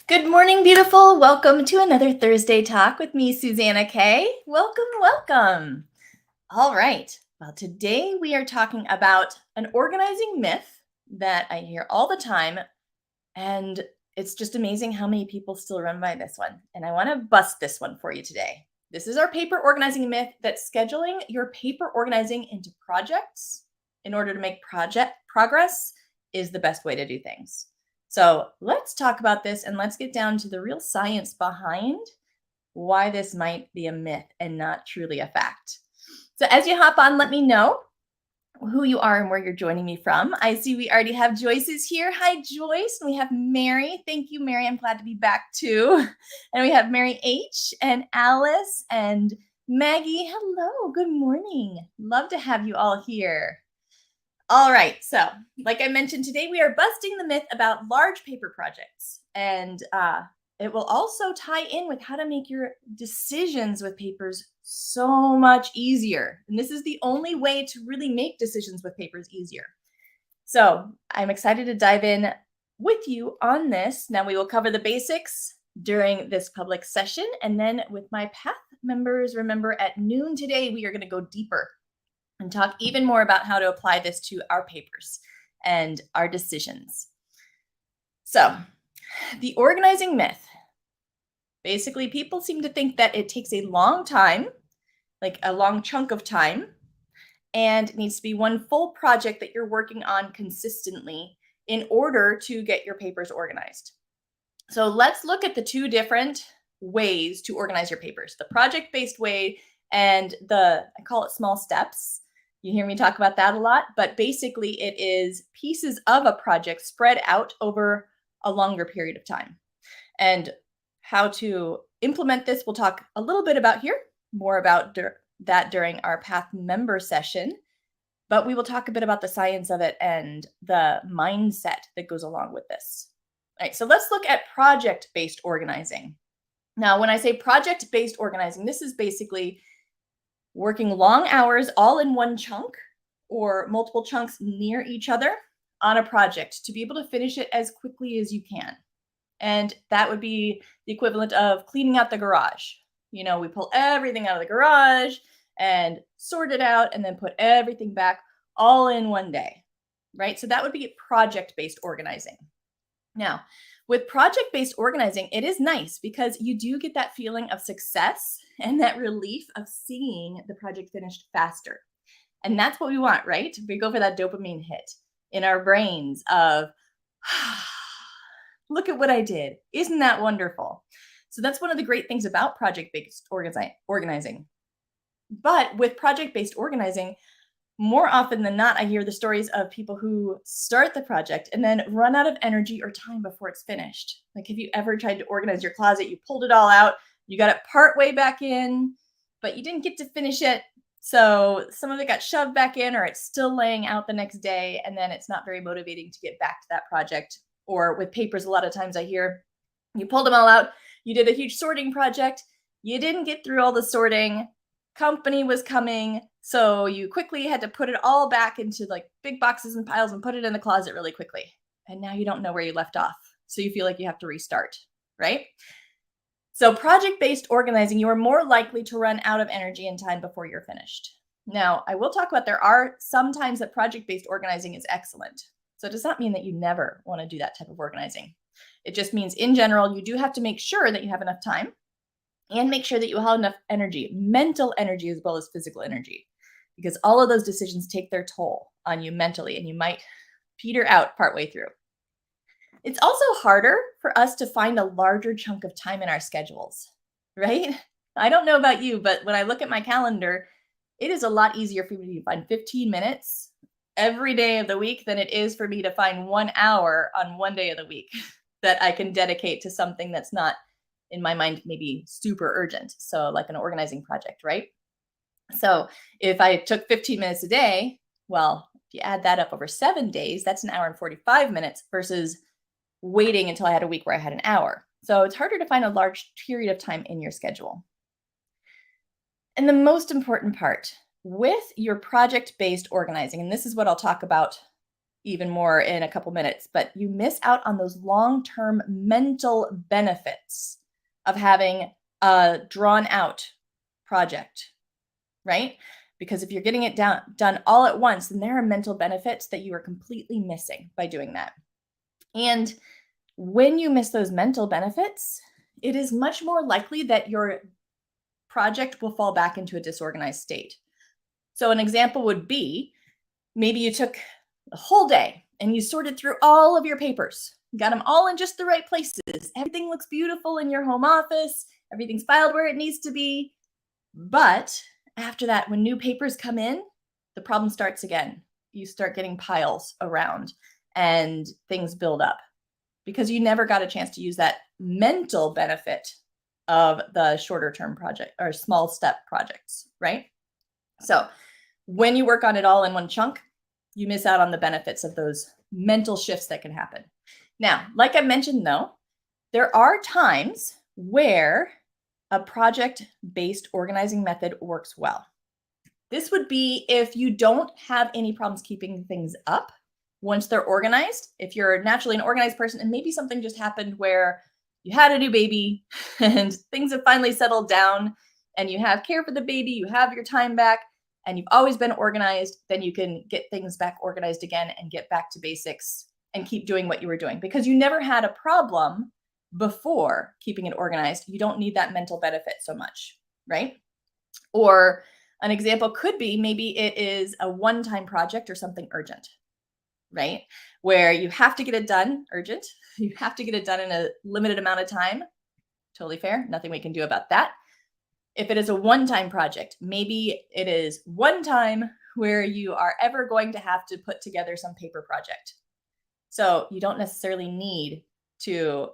Good morning, beautiful. Welcome to another Thursday talk with me, Suzanna Kaye. Welcome, welcome. All right. Well, today we are talking about an organizing myth that I hear all the time, and it's just amazing how many people still run by this one. And I want to bust this one for you today. This is our paper organizing myth that scheduling your paper organizing into projects in order to make project progress is the best way to do things. So let's talk about this and let's get down to the real science behind why this might be a myth and not truly a fact. So as you hop on, let me know who you are and where you're joining me from. I see we already have Joyce is here. Hi, Joyce. And we have Mary. Thank you, Mary. I'm glad to be back too. And we have Mary H. and Alice and Maggie. Hello. Good morning. Love to have you all here. All right, so like I mentioned today, we are busting the myth about large paper projects, and it will also tie in with how to make your decisions with papers so much easier. And this is the only way to really make decisions with papers easier. So I'm excited to dive in with you on this. Now we will cover the basics during this public session, and then with my Path members, remember at noon today, we are going to go deeper and talk even more about how to apply this to our papers and our decisions. So, the organizing myth. Basically, people seem to think that it takes a long time, like a long chunk of time, and it needs to be one full project that you're working on consistently in order to get your papers organized. So, let's look at the two different ways to organize your papers, the project-based way and I call it small steps. You hear me talk about that a lot, but basically it is pieces of a project spread out over a longer period of time. And how to implement this, we'll talk a little bit about here, more about that during our Path member session, but we will talk a bit about the science of it and the mindset that goes along with this. All right, so let's look at project-based organizing. Now, when I say project-based organizing, this is basically working long hours all in one chunk or multiple chunks near each other on a project to be able to finish it as quickly as you can. And that would be the equivalent of cleaning out the garage. You know, we pull everything out of the garage and sort it out and then put everything back all in one day, right? So that would be project-based organizing. Now, with project-based organizing, it is nice because you do get that feeling of success and that relief of seeing the project finished faster. And that's what we want, right? We go for that dopamine hit in our brains of, look at what I did. Isn't that wonderful? So that's one of the great things about project-based organizing. But with project-based organizing, more often than not, I hear the stories of people who start the project and then run out of energy or time before it's finished. Like, have you ever tried to organize your closet? You pulled it all out, you got it part way back in, but you didn't get to finish it. So some of it got shoved back in, or it's still laying out the next day, and then it's not very motivating to get back to that project. Or with papers, a lot of times I hear you pulled them all out, you did a huge sorting project, you didn't get through all the sorting, company was coming, so you quickly had to put it all back into like big boxes and piles and put it in the closet really quickly. And now you don't know where you left off. So you feel like you have to restart, right? So project-based organizing, you are more likely to run out of energy and time before you're finished. Now, I will talk about there are some times that project-based organizing is excellent. So it does not mean that you never want to do that type of organizing. It just means in general, you do have to make sure that you have enough time and make sure that you have enough energy, mental energy as well as physical energy, because all of those decisions take their toll on you mentally and you might peter out partway through. It's also harder for us to find a larger chunk of time in our schedules, right? I don't know about you, but when I look at my calendar, it is a lot easier for me to find 15 minutes every day of the week than it is for me to find 1 hour on one day of the week that I can dedicate to something that's not, in my mind, maybe super urgent. So like an organizing project, right? So if I took 15 minutes a day, well, if you add that up over 7 days, that's an hour and 45 minutes versus waiting until I had a week where I had an hour. So it's harder to find a large period of time in your schedule. And the most important part with your project-based organizing, and this is what I'll talk about even more in a couple minutes, but you miss out on those long-term mental benefits of having a drawn out project, right? Because if you're getting it done all at once, then there are mental benefits that you are completely missing by doing that. And when you miss those mental benefits, it is much more likely that your project will fall back into a disorganized state. So an example would be, maybe you took a whole day and you sorted through all of your papers, got them all in just the right places. Everything looks beautiful in your home office. Everything's filed where it needs to be. But after that, when new papers come in, the problem starts again. You start getting piles around and things build up because you never got a chance to use that mental benefit of the shorter term project or small step projects, right? So when you work on it all in one chunk, you miss out on the benefits of those mental shifts that can happen. Now, like I mentioned though, there are times where a project-based organizing method works well. This would be if you don't have any problems keeping things up once they're organized. If you're naturally an organized person and maybe something just happened where you had a new baby and things have finally settled down and you have care for the baby, you have your time back, and you've always been organized, then you can get things back organized again and get back to basics and keep doing what you were doing because you never had a problem before keeping it organized. You don't need that mental benefit so much, right? Or an example could be maybe it is a one-time project or something urgent, right? Where you have to get it done, urgent. You have to get it done in a limited amount of time. Totally fair. Nothing we can do about that. If it is a one-time project, maybe it is one time where you are ever going to have to put together some paper project. So you don't necessarily need to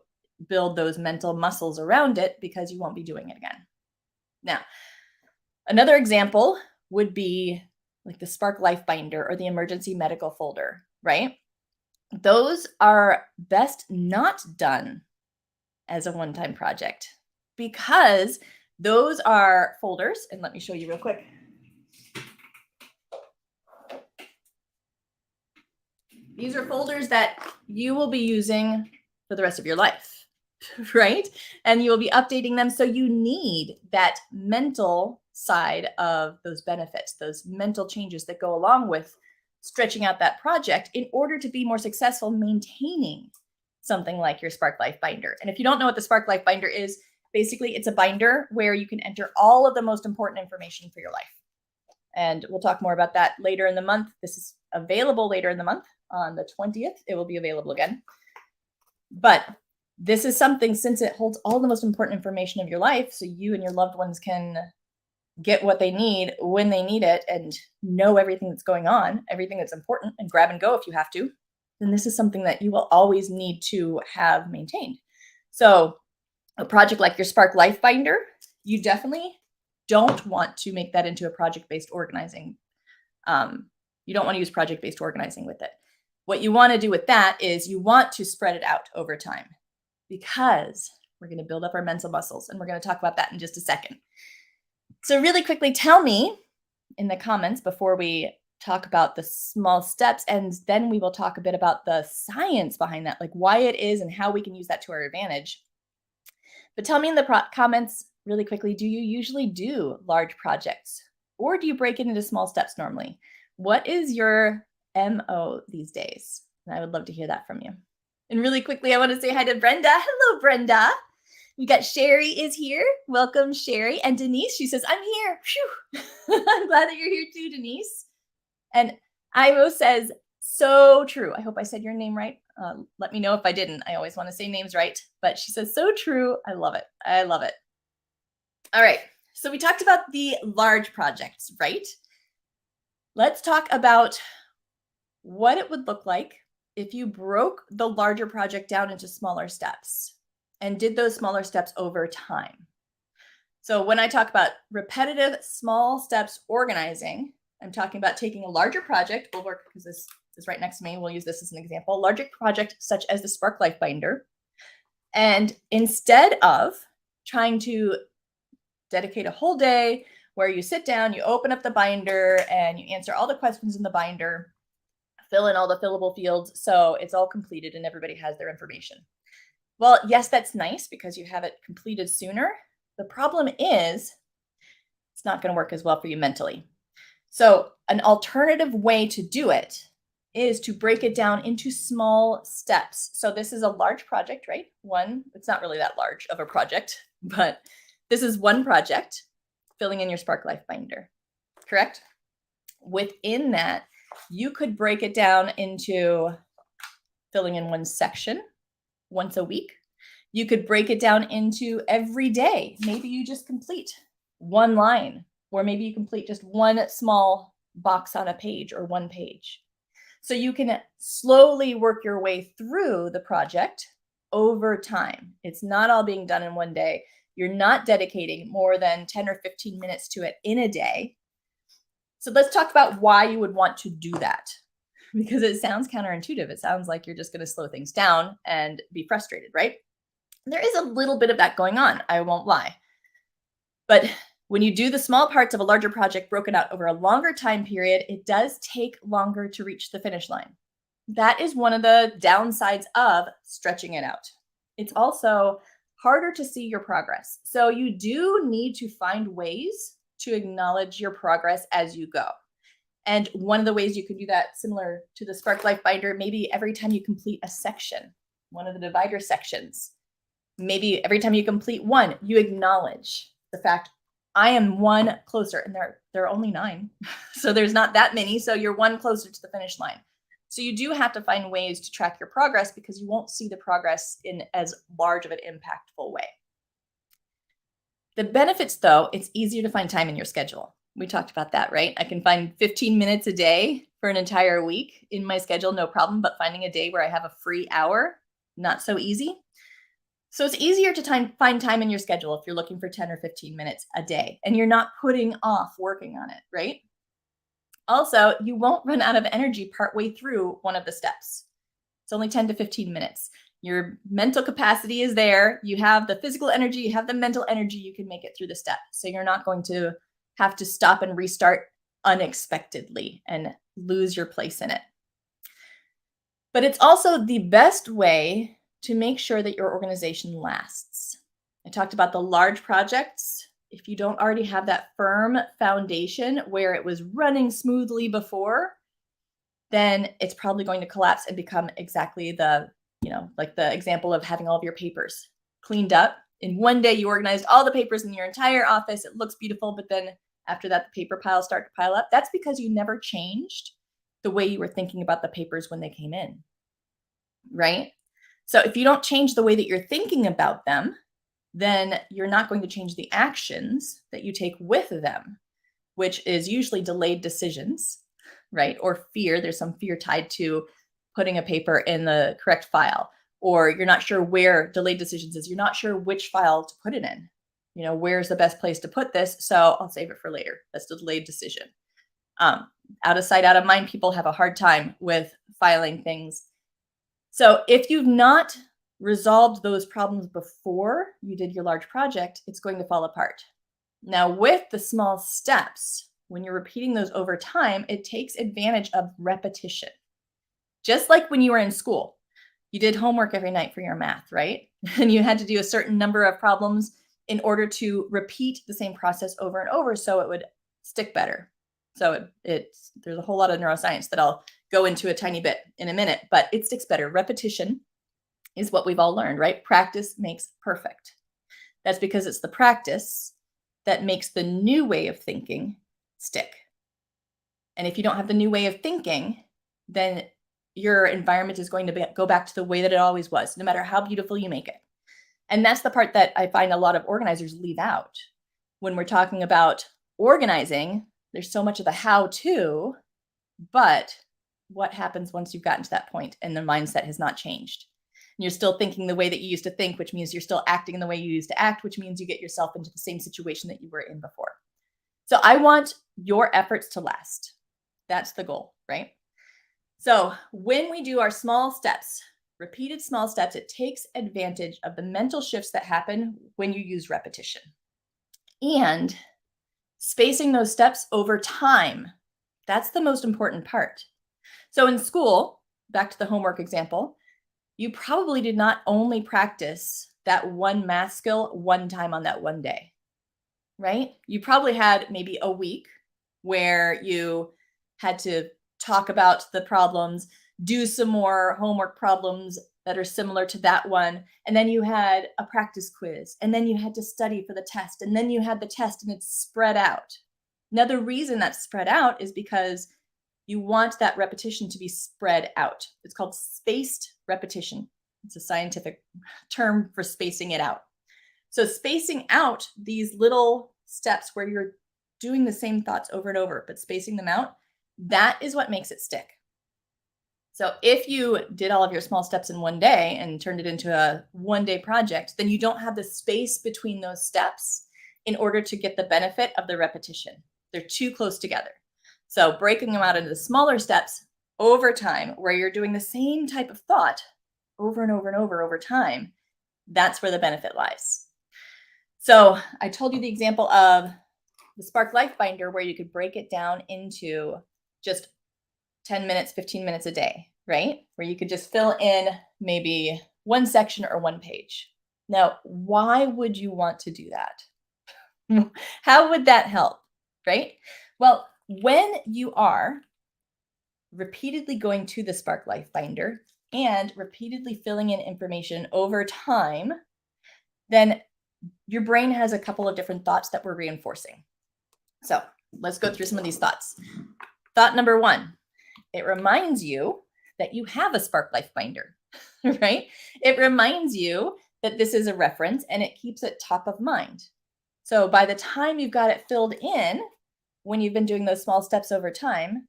build those mental muscles around it because you won't be doing it again. Now, another example would be like the Spark Life Binder or the emergency medical folder, right? Those are best not done as a one-time project because those are folders, and let me show you real quick. These are folders that you will be using for the rest of your life, right? And you will be updating them. So you need that mental side of those benefits, those mental changes that go along with stretching out that project in order to be more successful maintaining something like your Spark Life Binder. And if you don't know what the Spark Life Binder is, basically it's a binder where you can enter all of the most important information for your life. And we'll talk more about that later in the month. This is available later in the month. On the 20th, it will be available again. But this is something, since it holds all the most important information of your life, so you and your loved ones can get what they need when they need it and know everything that's going on, everything that's important, and grab and go if you have to, then this is something that you will always need to have maintained. So a project like your Spark Life Binder, you definitely don't want to make that into a project-based organizing. You don't want to use project-based organizing with it. What you want to do with that is you want to spread it out over time because we're going to build up our mental muscles, and we're going to talk about that in just a second. So really quickly, tell me in the comments before we talk about the small steps, and then we will talk a bit about the science behind that, like why it is and how we can use that to our advantage. But tell me in the comments really quickly, do you usually do large projects or do you break it into small steps normally? What is your MO these days? And I would love to hear that from you. And really quickly, I want to say hi to Brenda. Hello, Brenda. We got Sherry is here. Welcome, Sherry. And Denise, she says, I'm here. Phew. I'm glad that you're here too, Denise. And Imo says, so true. I hope I said your name right. Let me know if I didn't. I always want to say names right. But she says, so true. I love it. I love it. All right. So we talked about the large projects, right? Let's talk about what it would look like if you broke the larger project down into smaller steps and did those smaller steps over time. So when I talk about repetitive small steps organizing, I'm talking about taking a larger project. We'll work, because this is right next to me. We'll use this as an example. A larger project such as the Spark Life Binder. And instead of trying to dedicate a whole day where you sit down, you open up the binder, and you answer all the questions in the binder, fill in all the fillable fields so it's all completed and everybody has their information. Well, yes, that's nice because you have it completed sooner. The problem is it's not going to work as well for you mentally. So, an alternative way to do it is to break it down into small steps. So, this is a large project, right? It's not really that large of a project, but this is one project, filling in your Spark Life binder, correct? Within that, you could break it down into filling in one section once a week. You could break it down into every day. Maybe you just complete one line, or maybe you complete just one small box on a page or one page. So you can slowly work your way through the project over time. It's not all being done in one day. You're not dedicating more than 10 or 15 minutes to it in a day. So let's talk about why you would want to do that, because it sounds counterintuitive. It sounds like you're just going to slow things down and be frustrated, right? There is a little bit of that going on, I won't lie. But when you do the small parts of a larger project broken out over a longer time period, it does take longer to reach the finish line. That is one of the downsides of stretching it out. It's also harder to see your progress. So you do need to find ways to acknowledge your progress as you go. And one of the ways you can do that, similar to the Spark Life binder, maybe every time you complete a section, one of the divider sections, maybe every time you complete one, you acknowledge the fact, I am one closer, and there are only 9. So there's not that many. So you're one closer to the finish line. So you do have to find ways to track your progress because you won't see the progress in as large of an impactful way. The benefits, though, it's easier to find time in your schedule. We talked about that, right? I can find 15 minutes a day for an entire week in my schedule, no problem. But finding a day where I have a free hour, not so easy. So it's easier to find time in your schedule if you're looking for 10 or 15 minutes a day and you're not putting off working on it, right? Also, you won't run out of energy partway through one of the steps. It's only 10 to 15 minutes. Your mental capacity is there. You have the physical energy, you have the mental energy, you can make it through the step. So you're not going to have to stop and restart unexpectedly and lose your place in it. But it's also the best way to make sure that your organization lasts. I talked about the large projects. If you don't already have that firm foundation where it was running smoothly before, then it's probably going to collapse and become exactly like the example of having all of your papers cleaned up. In one day, you organized all the papers in your entire office. It looks beautiful, but then after that, the paper piles start to pile up. That's because you never changed the way you were thinking about the papers when they came in, right? So if you don't change the way that you're thinking about them, then you're not going to change the actions that you take with them, which is usually delayed decisions, right? Or fear. There's some fear tied to putting a paper in the correct file, or you're not sure where delayed decisions is. You're not sure which file to put it in. Where's the best place to put this? So I'll save it for later. That's the delayed decision. Out of sight, out of mind, people have a hard time with filing things. So if you've not resolved those problems before you did your large project, it's going to fall apart. Now, with the small steps, when you're repeating those over time, it takes advantage of repetition. Just like when you were in school, you did homework every night for your math, right? And you had to do a certain number of problems in order to repeat the same process over and over so it would stick better. So there's a whole lot of neuroscience that I'll go into a tiny bit in a minute, but it sticks better. Repetition is what we've all learned, right? Practice makes perfect. That's because it's the practice that makes the new way of thinking stick. And if you don't have the new way of thinking, then your environment is going to go back to the way that it always was, no matter how beautiful you make it. And that's the part that I find a lot of organizers leave out. When we're talking about organizing, there's so much of the how-to, but what happens once you've gotten to that point and the mindset has not changed? And you're still thinking the way that you used to think, which means you're still acting in the way you used to act, which means you get yourself into the same situation that you were in before. So I want your efforts to last. That's the goal, right? So when we do our small steps, repeated small steps, it takes advantage of the mental shifts that happen when you use repetition. And spacing those steps over time, that's the most important part. So in school, back to the homework example, you probably did not only practice that one math skill one time on that one day, right? You probably had maybe a week where you had to talk about the problems, do some more homework problems that are similar to that one, and then you had a practice quiz, and then you had to study for the test, and then you had the test, and it's spread out. Now, the reason that's spread out is because you want that repetition to be spread out. It's called spaced repetition. It's a scientific term for spacing it out. So spacing out these little steps where you're doing the same thoughts over and over, but spacing them out, that is what makes it stick. So if you did all of your small steps in one day and turned it into a one-day project, then you don't have the space between those steps in order to get the benefit of the repetition. They're too close together. So breaking them out into the smaller steps over time, where you're doing the same type of thought over and over and over time, that's where the benefit lies. So I told you the example of the Spark Life Binder where you could break it down into just 10 minutes, 15 minutes a day, right? Where you could just fill in maybe one section or one page. Now, why would you want to do that? How would that help, right? Well, when you are repeatedly going to the Spark Life Binder and repeatedly filling in information over time, then your brain has a couple of different thoughts that we're reinforcing. So let's go through some of these thoughts. Thought number one, it reminds you that you have a Spark Life Binder, right? It reminds you that this is a reference and it keeps it top of mind. So by the time you've got it filled in, when you've been doing those small steps over time,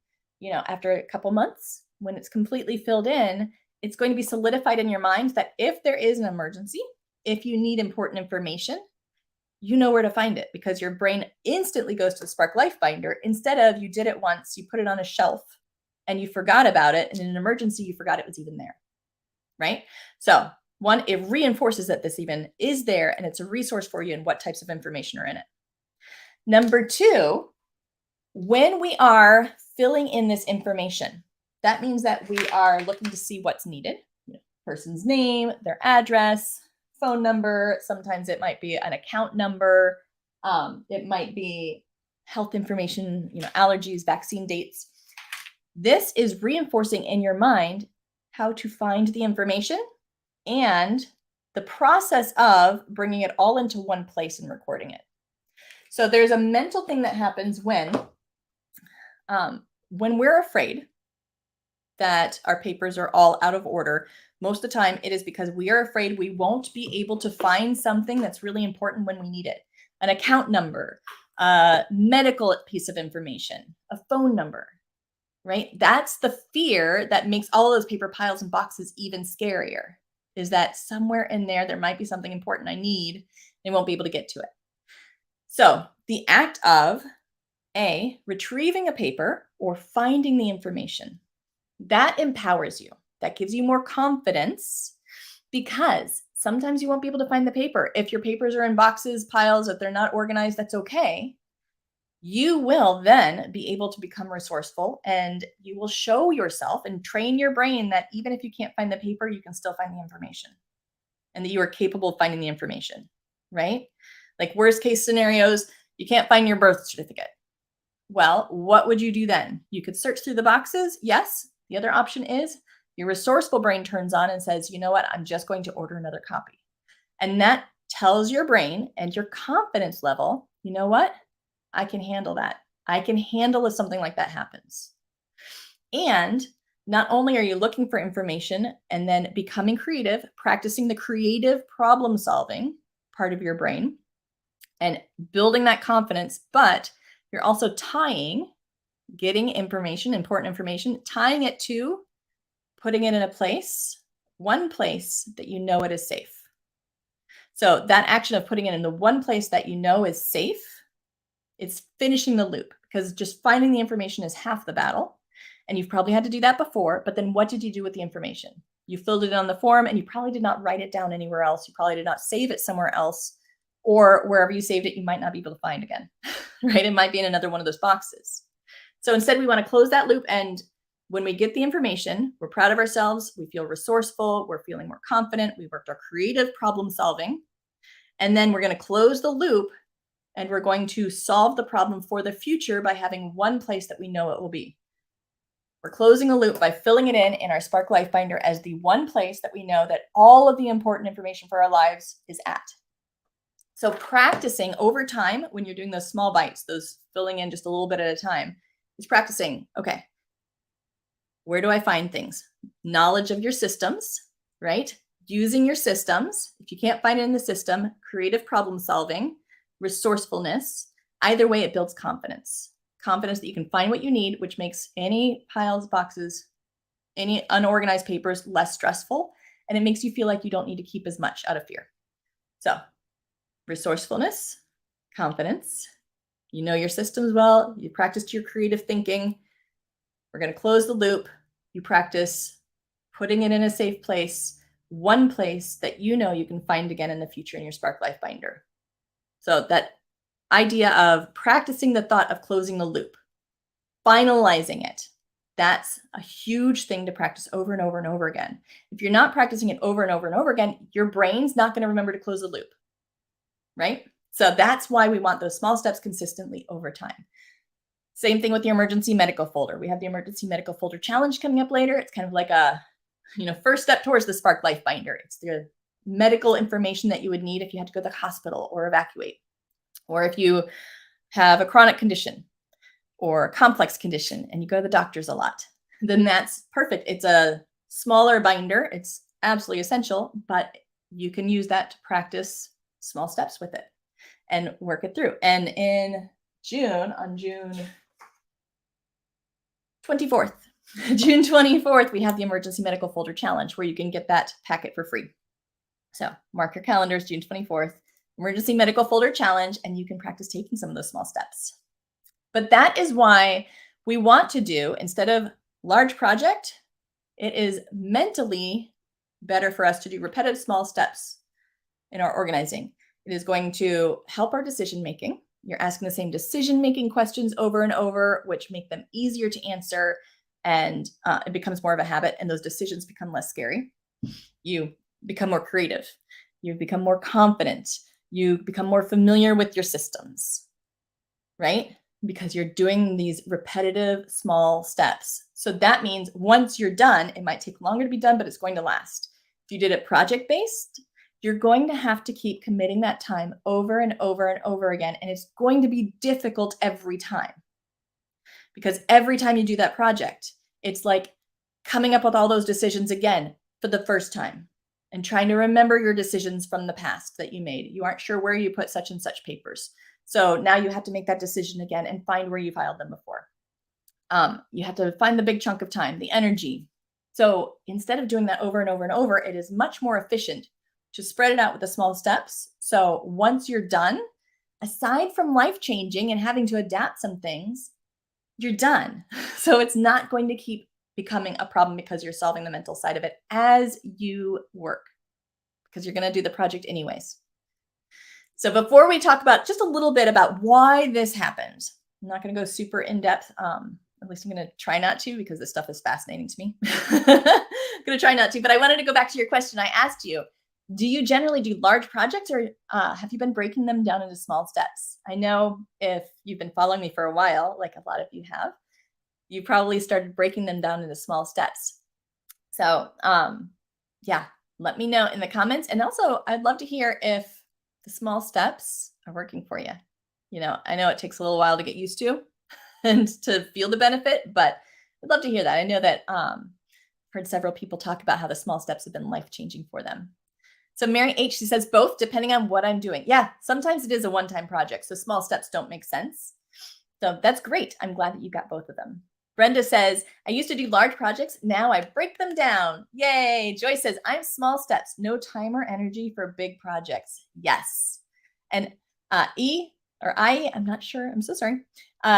after a couple months, when it's completely filled in, it's going to be solidified in your mind that if there is an emergency, if you need important information, you know where to find it because your brain instantly goes to the Spark Life Binder instead of you did it once, you put it on a shelf and you forgot about it. And in an emergency, you forgot it was even there, right? So one, it reinforces that this even is there and it's a resource for you and what types of information are in it. Number two, when we are filling in this information, that means that we are looking to see what's needed, person's name, their address, phone number. Sometimes it might be an account number. It might be health information, allergies, vaccine dates. This is reinforcing in your mind how to find the information and the process of bringing it all into one place and recording it. So there's a mental thing that happens when we're afraid that our papers are all out of order. Most of the time it is because we are afraid we won't be able to find something that's really important when we need it. An account number, a medical piece of information, a phone number, right? That's the fear that makes all those paper piles and boxes even scarier, is that somewhere in there might be something important I need and won't be able to get to it. So the act of retrieving a paper or finding the information, that empowers you. That gives you more confidence because sometimes you won't be able to find the paper. If your papers are in boxes, piles, if they're not organized, that's okay. You will then be able to become resourceful and you will show yourself and train your brain that even if you can't find the paper, you can still find the information and that you are capable of finding the information, right? Like worst case scenarios, you can't find your birth certificate. Well, what would you do then? You could search through the boxes. Yes. The other option is your resourceful brain turns on and says, you know what? I'm just going to order another copy. And that tells your brain and your confidence level, you know what? I can handle that. I can handle if something like that happens. And not only are you looking for information and then becoming creative, practicing the creative problem solving part of your brain and building that confidence, but you're also tying getting information, important information, tying it to putting it in a place, one place that you know it is safe. So that action of putting it in the one place that you know is safe, it's finishing the loop because just finding the information is half the battle. And you've probably had to do that before, but then what did you do with the information? You filled it on the form and you probably did not write it down anywhere else. You probably did not save it somewhere else, or wherever you saved it, you might not be able to find again, right? It might be in another one of those boxes. So instead we want to close that loop and when we get the information, we're proud of ourselves, we feel resourceful, we're feeling more confident, we worked our creative problem solving, and then we're going to close the loop and we're going to solve the problem for the future by having one place that we know it will be. We're closing a loop by filling it in our Spark Life Binder as the one place that we know that all of the important information for our lives is at. So practicing over time when you're doing those small bites, those filling in just a little bit at a time, is practicing, okay, where do I find things? Knowledge of your systems, right? Using your systems. If you can't find it in the system, creative problem solving, resourcefulness. Either way, it builds confidence. Confidence that you can find what you need, which makes any piles, boxes, any unorganized papers less stressful. And it makes you feel like you don't need to keep as much out of fear. So resourcefulness, confidence, you know your systems well, you practiced your creative thinking. We're going to close the loop. You practice putting it in a safe place, one place that you know you can find again in the future in your Spark Life Binder. So that idea of practicing the thought of closing the loop, finalizing it, that's a huge thing to practice over and over and over again. If you're not practicing it over and over and over again, your brain's not going to remember to close the loop, right? So that's why we want those small steps consistently over time. Same thing with the emergency medical folder. We have the emergency medical folder challenge coming up later. It's kind of like a, first step towards the Spark Life Binder. It's the medical information that you would need if you had to go to the hospital or evacuate, or if you have a chronic condition or a complex condition and you go to the doctors a lot, then that's perfect. It's a smaller binder. It's absolutely essential, but you can use that to practice small steps with it and work it through. And in June, on June 24th, June 24th, we have the emergency medical folder challenge where you can get that packet for free. So mark your calendars, June 24th, emergency medical folder challenge, and you can practice taking some of those small steps. But that is why we want to do, instead of large project, it is mentally better for us to do repetitive small steps in our organizing. It is going to help our decision-making. You're asking the same decision-making questions over and over, which make them easier to answer, and it becomes more of a habit, and those decisions become less scary. You become more creative. You become more confident. You become more familiar with your systems, right? Because you're doing these repetitive small steps. So that means once you're done, it might take longer to be done, but it's going to last. If you did it project-based, you're going to have to keep committing that time over and over and over again. And it's going to be difficult every time. Because every time you do that project, it's like coming up with all those decisions again for the first time and trying to remember your decisions from the past that you made. You aren't sure where you put such and such papers. So now you have to make that decision again and find where you filed them before. You have to find the big chunk of time, the energy. So instead of doing that over and over and over, it is much more efficient to spread it out with the small steps. So once you're done, aside from life-changing and having to adapt some things, you're done. So it's not going to keep becoming a problem because you're solving the mental side of it as you work, because you're going to do the project anyways. So before we talk about just a little bit about why this happens, I'm not going to go super in depth. At least I'm going to try not to, because this stuff is fascinating to me. I'm going to try not to, but I wanted to go back to your question. I asked you, do you generally do large projects, or have you been breaking them down into small steps? I know if you've been following me for a while, like a lot of you have, you probably started breaking them down into small steps. So yeah, let me know in the comments. And also, I'd love to hear if the small steps are working for you. I know it takes a little while to get used to and to feel the benefit, but I'd love to hear that. I know that I've heard several people talk about how the small steps have been life-changing for them. So Mary H, she says both, depending on what I'm doing. Yeah, sometimes it is a one-time project, so small steps don't make sense. So that's great. I'm glad that you got both of them. Brenda says, I used to do large projects. Now I break them down. Yay. Joyce says, I'm small steps. No time or energy for big projects. Yes. And I'm not sure. I'm so sorry.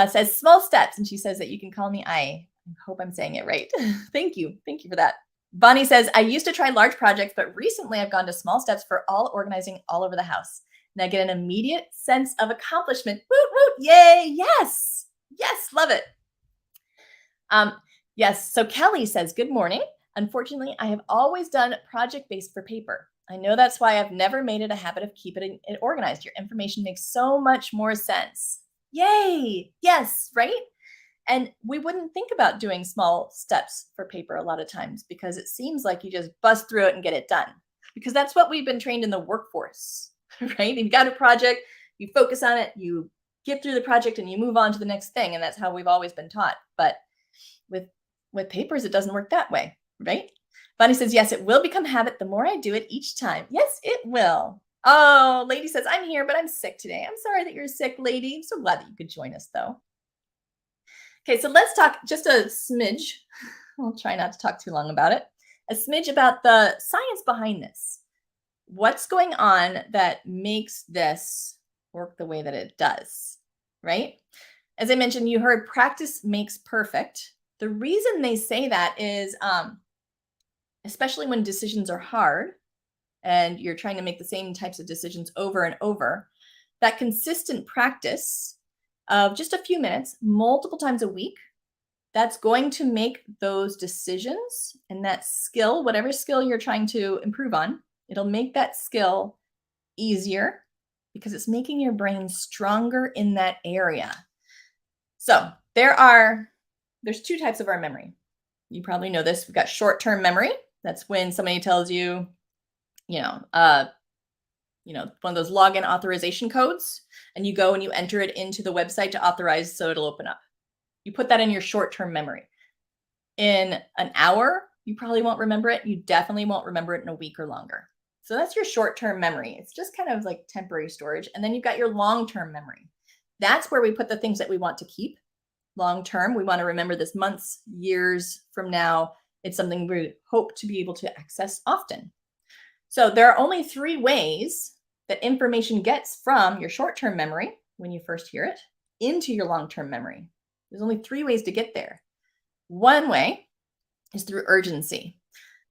Says small steps. And she says that you can call me I hope I'm saying it right. Thank you. Thank you for that. Bonnie says, I used to try large projects, but recently I've gone to small steps for all organizing all over the house. And I get an immediate sense of accomplishment. Woot, woot, yay, yes. Yes, love it. Yes. So Kelly says, good morning. Unfortunately, I have always done project-based for paper. I know that's why I've never made it a habit of keeping it organized. Your information makes so much more sense. Yay. Yes, right? And we wouldn't think about doing small steps for paper a lot of times because it seems like you just bust through it and get it done. Because that's what we've been trained in the workforce, right? You've got a project, you focus on it, you get through the project and you move on to the next thing. And that's how we've always been taught. But with with papers, it doesn't work that way, right? Bonnie says, yes, it will become habit the more I do it each time. Yes, it will. Oh, Lady says, I'm here, but I'm sick today. I'm sorry that you're sick, Lady. I'm so glad that you could join us, though. Okay, so let's talk just a smidge. I'll try not to talk too long about it. A smidge about the science behind this. What's going on that makes this work the way that it does, right? As I mentioned, you heard practice makes perfect. The reason they say that is, especially when decisions are hard and you're trying to make the same types of decisions over and over, that consistent practice of just a few minutes, multiple times a week, that's going to make those decisions and that skill, whatever skill you're trying to improve on, it'll make that skill easier because it's making your brain stronger in that area. So there's two types of our memory. You probably know this. We've got short-term memory. That's when somebody tells you, you know, one of those login authorization codes, and you go and you enter it into the website to authorize so it'll open up. You put that in your short-term memory. In an hour, you probably won't remember it. You definitely won't remember it in a week or longer. So that's your short-term memory. It's just kind of like temporary storage. And then you've got your long-term memory. That's where we put the things that we want to keep long-term. We want to remember this months, years from now. It's something we hope to be able to access often. So there are only 3 ways that information gets from your short-term memory when you first hear it into your long-term memory. There's only 3 ways to get there. One way is through urgency.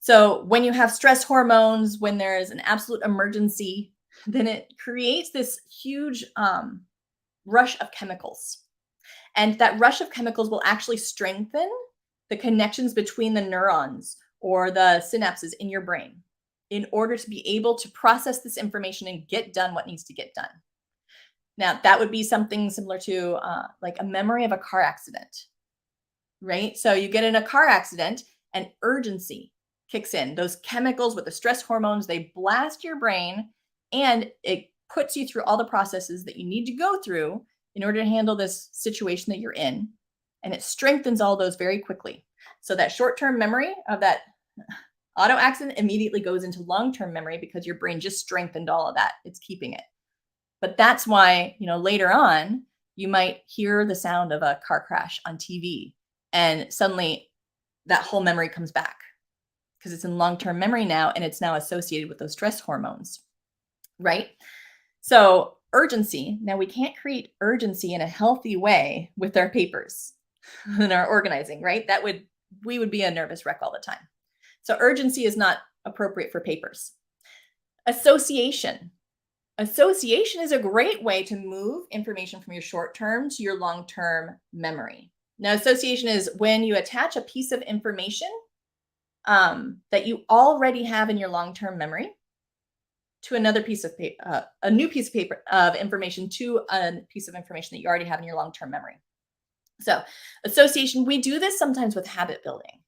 So when you have stress hormones, when there is an absolute emergency, then it creates this huge rush of chemicals. And that rush of chemicals will actually strengthen the connections between the neurons or the synapses in your brain in order to be able to process this information and get done what needs to get done. Now, that would be something similar to like a memory of a car accident, right? So you get in a car accident and urgency kicks in. Those chemicals with the stress hormones, they blast your brain and it puts you through all the processes that you need to go through in order to handle this situation that you're in. And it strengthens all those very quickly. So that short-term memory of that auto accident immediately goes into long-term memory because your brain just strengthened all of that. It's keeping it. But that's why, later on, you might hear the sound of a car crash on TV and suddenly that whole memory comes back because it's in long-term memory now and it's now associated with those stress hormones, right? So urgency, now we can't create urgency in a healthy way with our papers and our organizing, right? We would be a nervous wreck all the time. So urgency is not appropriate for papers. Association. Association is a great way to move information from your short-term to your long-term memory. Now, association is when you attach a piece of information that you already have in your long-term memory to another piece of paper, a new piece of paper of information to a piece of information that you already have in your long-term memory. So association, we do this sometimes with habit building.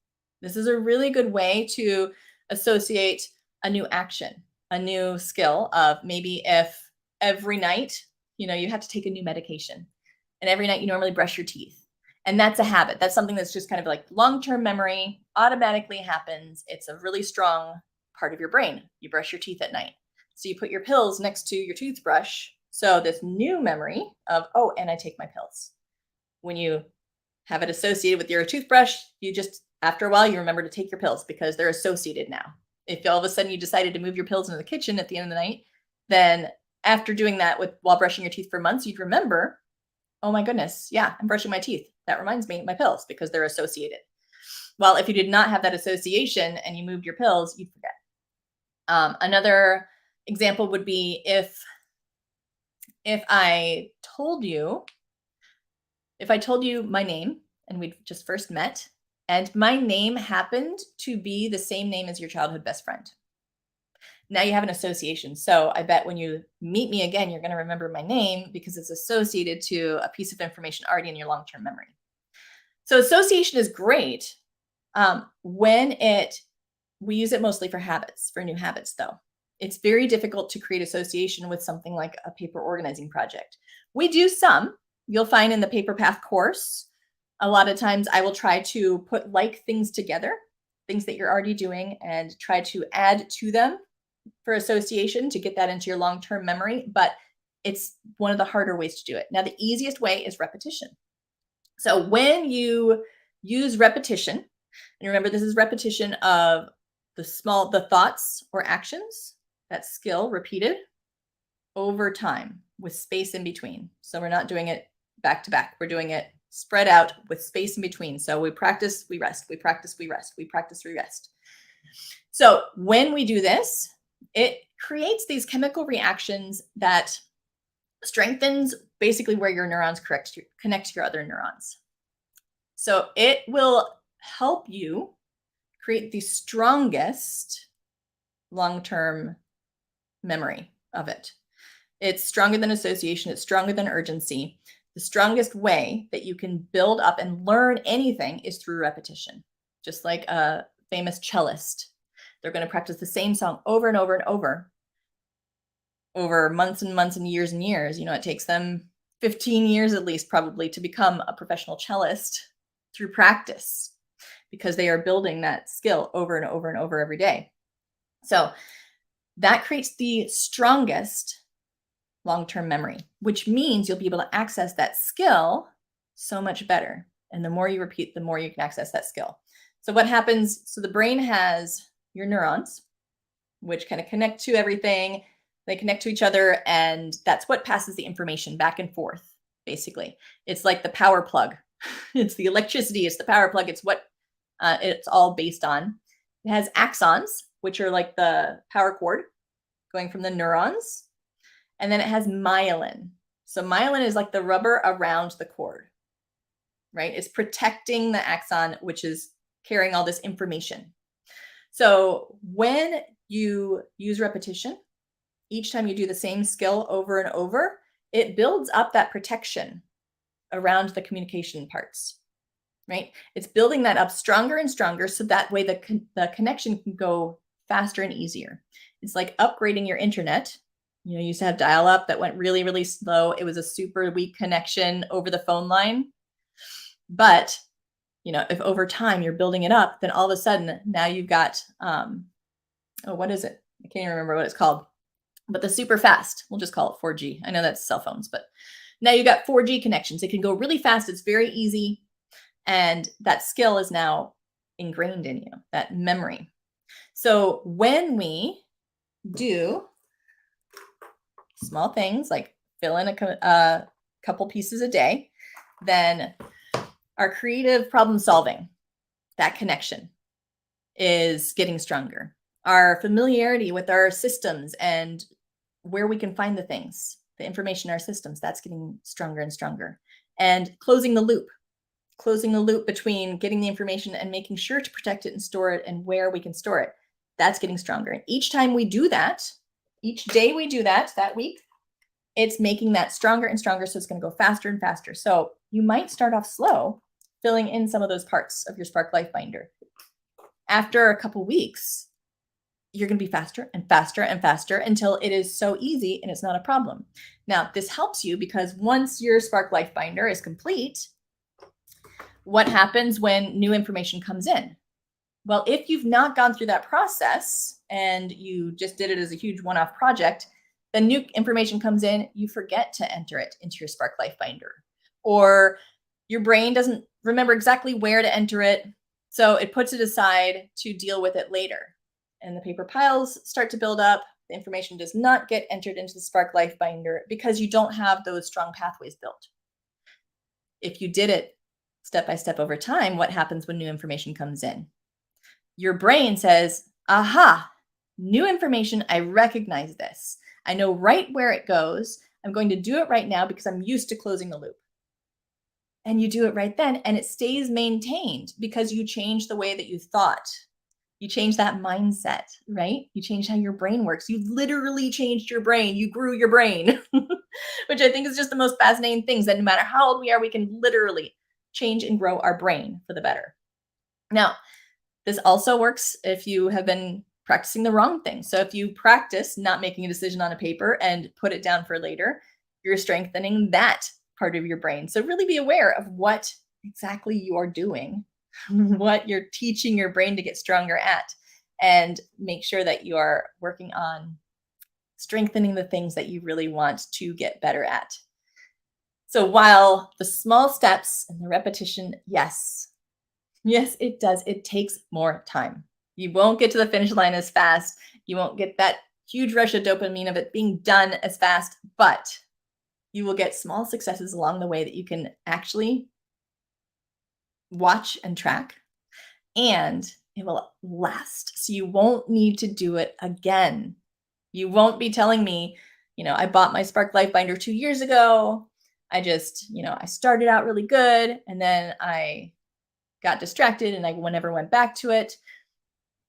This is a really good way to associate a new action, a new skill of maybe if every night, you have to take a new medication and every night you normally brush your teeth. And that's a habit. That's something that's just kind of like long-term memory automatically happens. It's a really strong part of your brain. You brush your teeth at night. So you put your pills next to your toothbrush. So this new memory of, oh, and I take my pills. When you have it associated with your toothbrush, you just, after a while, you remember to take your pills because they're associated now. If all of a sudden you decided to move your pills into the kitchen at the end of the night, then after doing that while brushing your teeth for months, you'd remember, oh my goodness, yeah, I'm brushing my teeth. That reminds me of my pills because they're associated. Well, if you did not have that association and you moved your pills, you'd forget. Another example would be if I told you my name and we'd just first met And my name happened to be the same name as your childhood best friend. Now you have an association. So I bet when you meet me again, you're going to remember my name because it's associated to a piece of information already in your long-term memory. So association is great when we use it mostly for habits, for new habits though. It's very difficult to create association with something like a paper organizing project. We do some. You'll find in the paper path course, a lot of times I will try to put like things together, things that you're already doing, and try to add to them for association to get that into your long-term memory, but it's one of the harder ways to do it. Now, the easiest way is repetition. So when you use repetition, and remember this is repetition of the thoughts or actions, that skill repeated over time with space in between. So we're not doing it back to back. We're doing it spread out with space in between. So we practice, we rest, we practice, we rest, we practice, we rest. So when we do this, it creates these chemical reactions that strengthens basically where your neurons connect to your other neurons. So it will help you create the strongest long-term memory of it. It's stronger than association. It's stronger than urgency. The strongest way that you can build up and learn anything is through repetition. Just like a famous cellist, they're going to practice the same song over and over and over months and months and years. It takes them 15 years at least probably to become a professional cellist through practice because they are building that skill over and over and over every day. So that creates the strongest long-term memory, which means you'll be able to access that skill so much better. And the more you repeat, the more you can access that skill. So what happens? So the brain has your neurons, which kind of connect to everything. They connect to each other, and that's what passes the information back and forth, basically. It's like the power plug. It's the electricity, it's the power plug. It's what it's all based on. It has axons, which are like the power cord going from the neurons. And then it has myelin. So myelin is like the rubber around the cord, right? It's protecting the axon, which is carrying all this information. So when you use repetition, each time you do the same skill over and over, it builds up that protection around the communication parts, right? It's building that up stronger and stronger so that way the connection can go faster and easier. It's like upgrading your internet. You used to have dial-up that went really, really slow. It was a super weak connection over the phone line. But, if over time you're building it up, then all of a sudden now you've got, what is it? I can't even remember what it's called. But the super fast, we'll just call it 4G. I know that's cell phones, but now you got 4G connections. It can go really fast. It's very easy. And that skill is now ingrained in you, that memory. So when we do small things like fill in a couple pieces a day, then our creative problem solving, that connection is getting stronger. Our familiarity with our systems and where we can find the things, the information in our systems, that's getting stronger and stronger. And closing the loop between getting the information and making sure to protect it and store it and where we can store it, that's getting stronger. And each time we do that, each day we do that week, it's making that stronger and stronger. So it's going to go faster and faster. So you might start off slow, filling in some of those parts of your Spark Life Binder. After a couple weeks, you're going to be faster and faster and faster until it is so easy and it's not a problem. Now, this helps you because once your Spark Life Binder is complete, what happens when new information comes in? Well, if you've not gone through that process and you just did it as a huge one-off project, then new information comes in, you forget to enter it into your Spark Life Binder, or your brain doesn't remember exactly where to enter it, so it puts it aside to deal with it later. And the paper piles start to build up. The information does not get entered into the Spark Life Binder because you don't have those strong pathways built. If you did it step by step over time, what happens when new information comes in? Your brain says, aha, new information, I recognize this. I know right where it goes. I'm going to do it right now because I'm used to closing the loop. and you do it right then, and it stays maintained because you change the way that you thought. You change that mindset, right? You change how your brain works. You literally changed your brain. You grew your brain, which I think is just the most fascinating things, that no matter how old we are, we can literally change and grow our brain for the better. Now, this also works if you have been practicing the wrong thing. So if you practice not making a decision on a paper and put it down for later, you're strengthening that part of your brain. So really be aware of what exactly you are doing, what you're teaching your brain to get stronger at, and make sure that you are working on strengthening the things that you really want to get better at. So while the small steps and the repetition, yes, it does. It takes more time. You won't get to the finish line as fast. You won't get that huge rush of dopamine of it being done as fast, but you will get small successes along the way that you can actually watch and track, and it will last. So you won't need to do it again. You won't be telling me, I bought my Spark Life Binder 2 years ago. I just, I started out really good, and then I got distracted and I never went back to it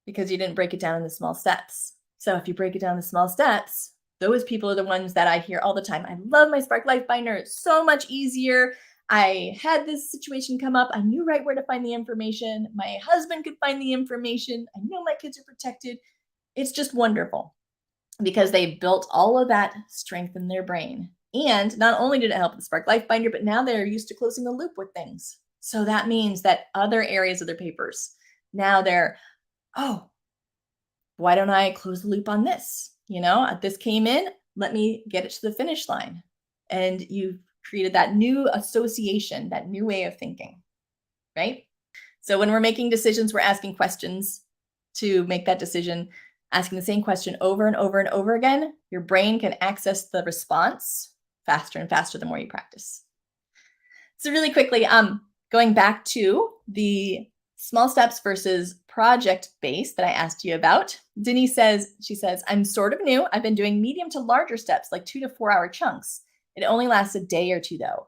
because you didn't break it down into small steps. So if you break it down into small steps, those people are the ones that I hear all the time. I love my Spark Life Binder. It's so much easier. I had this situation come up. I knew right where to find the information. My husband could find the information. I know my kids are protected. It's just wonderful because they built all of that strength in their brain. And not only did it help with the Spark Life Binder, but now they're used to closing the loop with things. So that means that other areas of their papers, now they're, oh, why don't I close the loop on this? This came in, let me get it to the finish line. And you've created that new association, that new way of thinking, right? So when we're making decisions, we're asking questions to make that decision, asking the same question over and over and over again. Your brain can access the response faster and faster the more you practice. So really quickly, going back to the small steps versus project-based that I asked you about, Denise says, I'm sort of new. I've been doing medium to larger steps, like 2 to 4 hour chunks. It only lasts a day or two though.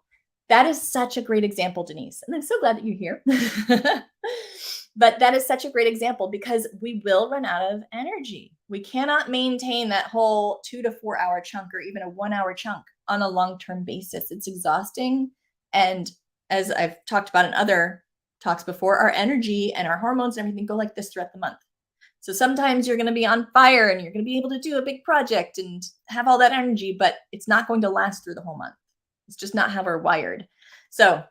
That is such a great example, Denise. And I'm so glad that you're here. But that is such a great example because we will run out of energy. We cannot maintain that whole 2 to 4 hour chunk or even a 1 hour chunk on a long-term basis. It's exhausting. And as I've talked about in other talks before, our energy and our hormones and everything go like this throughout the month. So sometimes you're going to be on fire and you're going to be able to do a big project and have all that energy, but it's not going to last through the whole month. It's just not how we're wired. So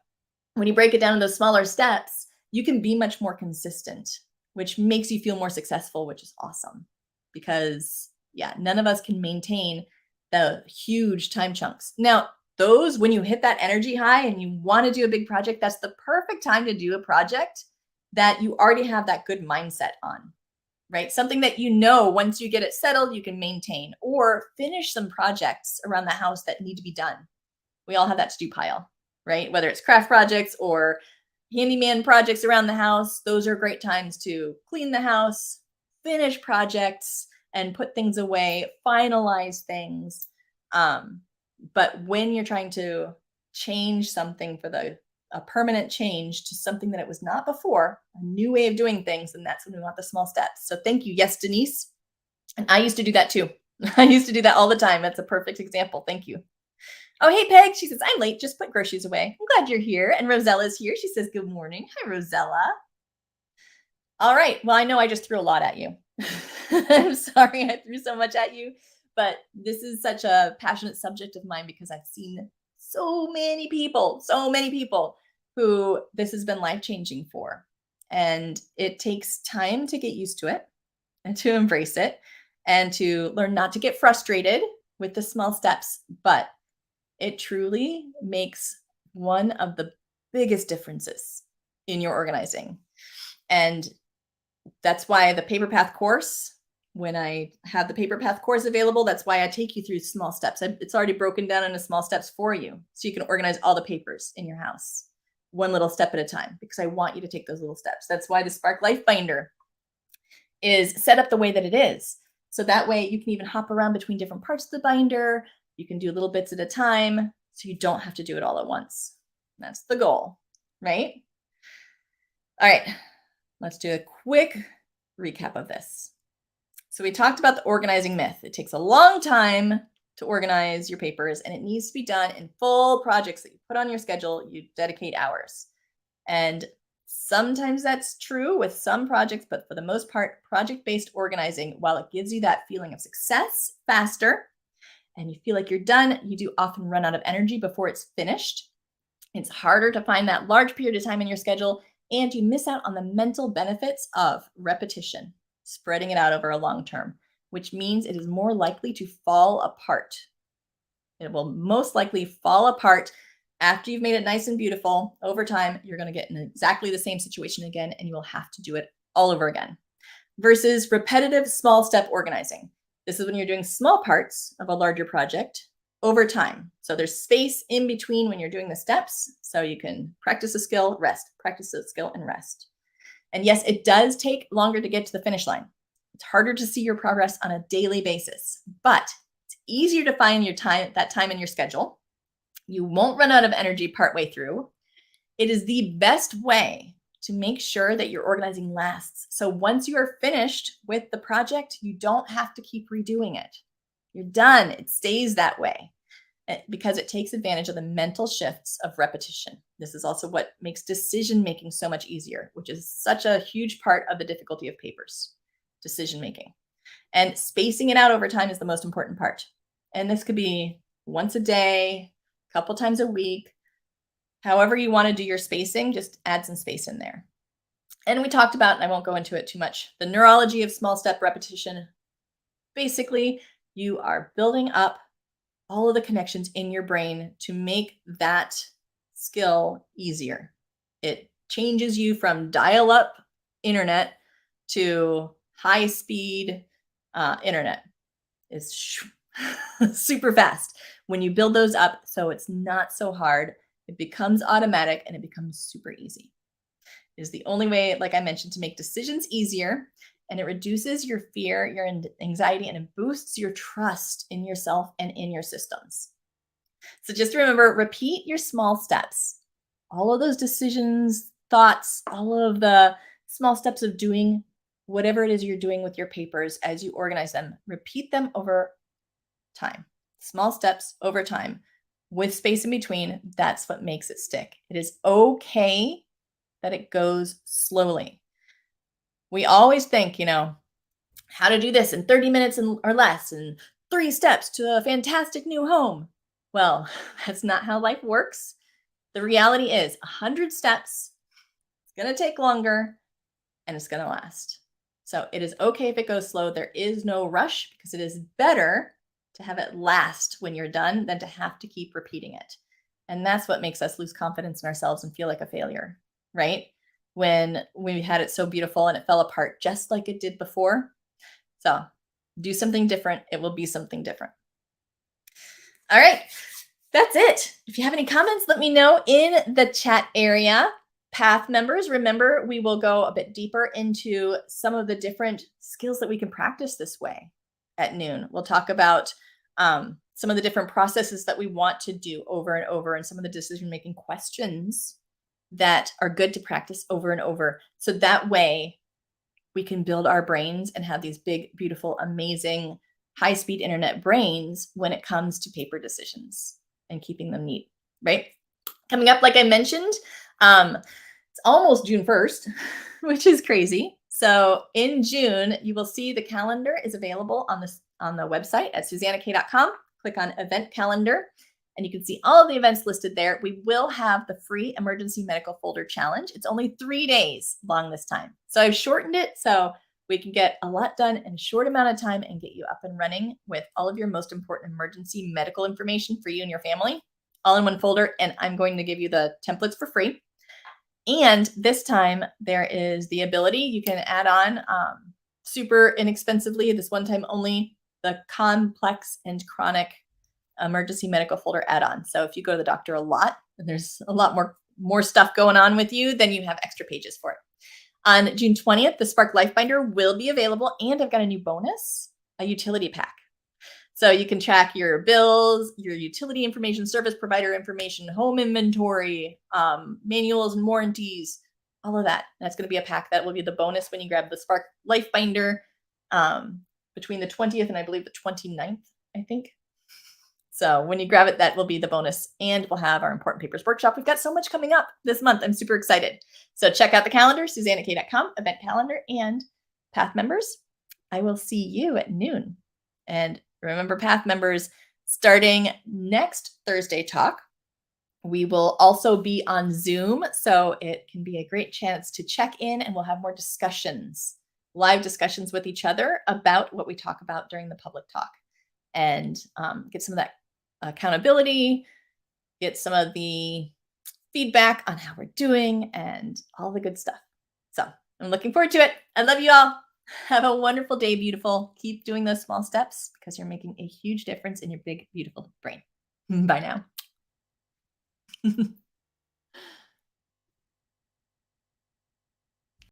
when you break it down into smaller steps, you can be much more consistent, which makes you feel more successful, which is awesome because none of us can maintain the huge time chunks. Now, those, when you hit that energy high and you want to do a big project, that's the perfect time to do a project that you already have that good mindset on, right? Something that once you get it settled, you can maintain, or finish some projects around the house that need to be done. We all have that to-do pile, right? Whether it's craft projects or handyman projects around the house, those are great times to clean the house, finish projects, and put things away, finalize things. But when you're trying to change something for a permanent change to something that it was not before, a new way of doing things, then that's when we want the small steps. So thank you. Yes, Denise. And I used to do that too. I used to do that all the time. That's a perfect example. Thank you. Oh, hey, Peg. She says, I'm late. Just put groceries away. I'm glad you're here. And Rosella's here. She says, good morning. Hi, Rosella. All right. Well, I know I just threw a lot at you. I'm sorry I threw so much at you. But this is such a passionate subject of mine because I've seen so many people who this has been life-changing for. And it takes time to get used to it and to embrace it and to learn not to get frustrated with the small steps. But it truly makes one of the biggest differences in your organizing. And that's why the Paper Path course, when I have the Paper Path course available, that's why I take you through small steps. It's already broken down into small steps for you. So you can organize all the papers in your house, one little step at a time, because I want you to take those little steps. That's why the Spark Life Binder is set up the way that it is. So that way you can even hop around between different parts of the binder. You can do little bits at a time, so you don't have to do it all at once. That's the goal, right? All right, let's do a quick recap of this. So we talked about the organizing myth. It takes a long time to organize your papers, and it needs to be done in full projects that you put on your schedule. You dedicate hours. And sometimes that's true with some projects, but for the most part, project-based organizing, while it gives you that feeling of success faster and you feel like you're done, you do often run out of energy before it's finished. It's harder to find that large period of time in your schedule, and you miss out on the mental benefits of repetition, spreading it out over a long term, which means it is more likely to fall apart. It will most likely fall apart after you've made it nice and beautiful. Over time, you're going to get in exactly the same situation again, and you will have to do it all over again. Versus repetitive small step organizing. This is when you're doing small parts of a larger project over time. So there's space in between when you're doing the steps, so you can practice a skill, rest, practice a skill, and rest. And yes, it does take longer to get to the finish line. It's harder to see your progress on a daily basis, but it's easier to find that time in your schedule. You won't run out of energy partway through. It is the best way to make sure that your organizing lasts. So once you are finished with the project, you don't have to keep redoing it. You're done. It stays that way because it takes advantage of the mental shifts of repetition. This is also what makes decision making so much easier, which is such a huge part of the difficulty of papers, decision making. And spacing it out over time is the most important part. And this could be once a day, a couple times a week, however you want to do your spacing, just add some space in there. And we talked about, and I won't go into it too much, the neurology of small step repetition. Basically, you are building up all of the connections in your brain to make that skill easier. It changes you from dial-up internet to high-speed internet. It's super fast when you build those up, so it's not so hard. It becomes automatic and it becomes super easy. It is the only way, like I mentioned, to make decisions easier, and it reduces your fear, your anxiety, and it boosts your trust in yourself and in your systems. So just remember, repeat your small steps. All of those decisions, thoughts, all of the small steps of doing whatever it is you're doing with your papers as you organize them, repeat them over time. Small steps over time with space in between. That's what makes it stick. It is okay that it goes slowly. We always think, how to do this in 30 minutes or less, and 3 steps to a fantastic new home. Well, that's not how life works. The reality is 100 steps, it's going to take longer, and it's going to last. So it is okay if it goes slow. There is no rush, because it is better to have it last when you're done than to have to keep repeating it. And that's what makes us lose confidence in ourselves and feel like a failure, right? When we had it so beautiful and it fell apart just like it did before. So do something different. It will be something different. All right, that's it. If you have any comments, let me know in the chat area. Path members, remember, we will go a bit deeper into some of the different skills that we can practice this way at noon. We'll talk about some of the different processes that we want to do over and over, and some of the decision-making questions that are good to practice over and over. So that way we can build our brains and have these big, beautiful, amazing, high-speed internet brains when it comes to paper decisions and keeping them neat, right? Coming up, like I mentioned, it's almost June 1st, which is crazy. So in June, you will see the calendar is available on the website at suzannakaye.com. Click on event calendar, and you can see all of the events listed there. We will have the free emergency medical folder challenge. It's only 3 days long this time. So I've shortened it so we can get a lot done in a short amount of time and get you up and running with all of your most important emergency medical information for you and your family, all in one folder. And I'm going to give you the templates for free. And this time there is the ability, you can add on super inexpensively, this one time only, the complex and chronic emergency medical folder add-on. So if you go to the doctor a lot and there's a lot more stuff going on with you, then you have extra pages for it. On June 20th, the Spark Life Binder will be available, and I've got a new bonus, a utility pack. So you can track your bills, your utility information, service provider information, home inventory, manuals and warranties, all of that. That's going to be a pack that will be the bonus when you grab the Spark Life Binder um, between the 20th and I believe the 29th, I think. So when you grab it, that will be the bonus. And we'll have our important papers workshop. We've got so much coming up this month. I'm super excited. So check out the calendar, suzannakaye.com, event calendar, and Path members. I will see you at noon. And remember, Path members, starting next Thursday talk, we will also be on Zoom. So it can be a great chance to check in and we'll have more discussions, live discussions with each other about what we talk about during the public talk and get some of that accountability, get some of the feedback on how we're doing and all the good stuff. So I'm looking forward to it. I love you all. Have a wonderful day, beautiful. Keep doing those small steps because you're making a huge difference in your big, beautiful brain. Bye now.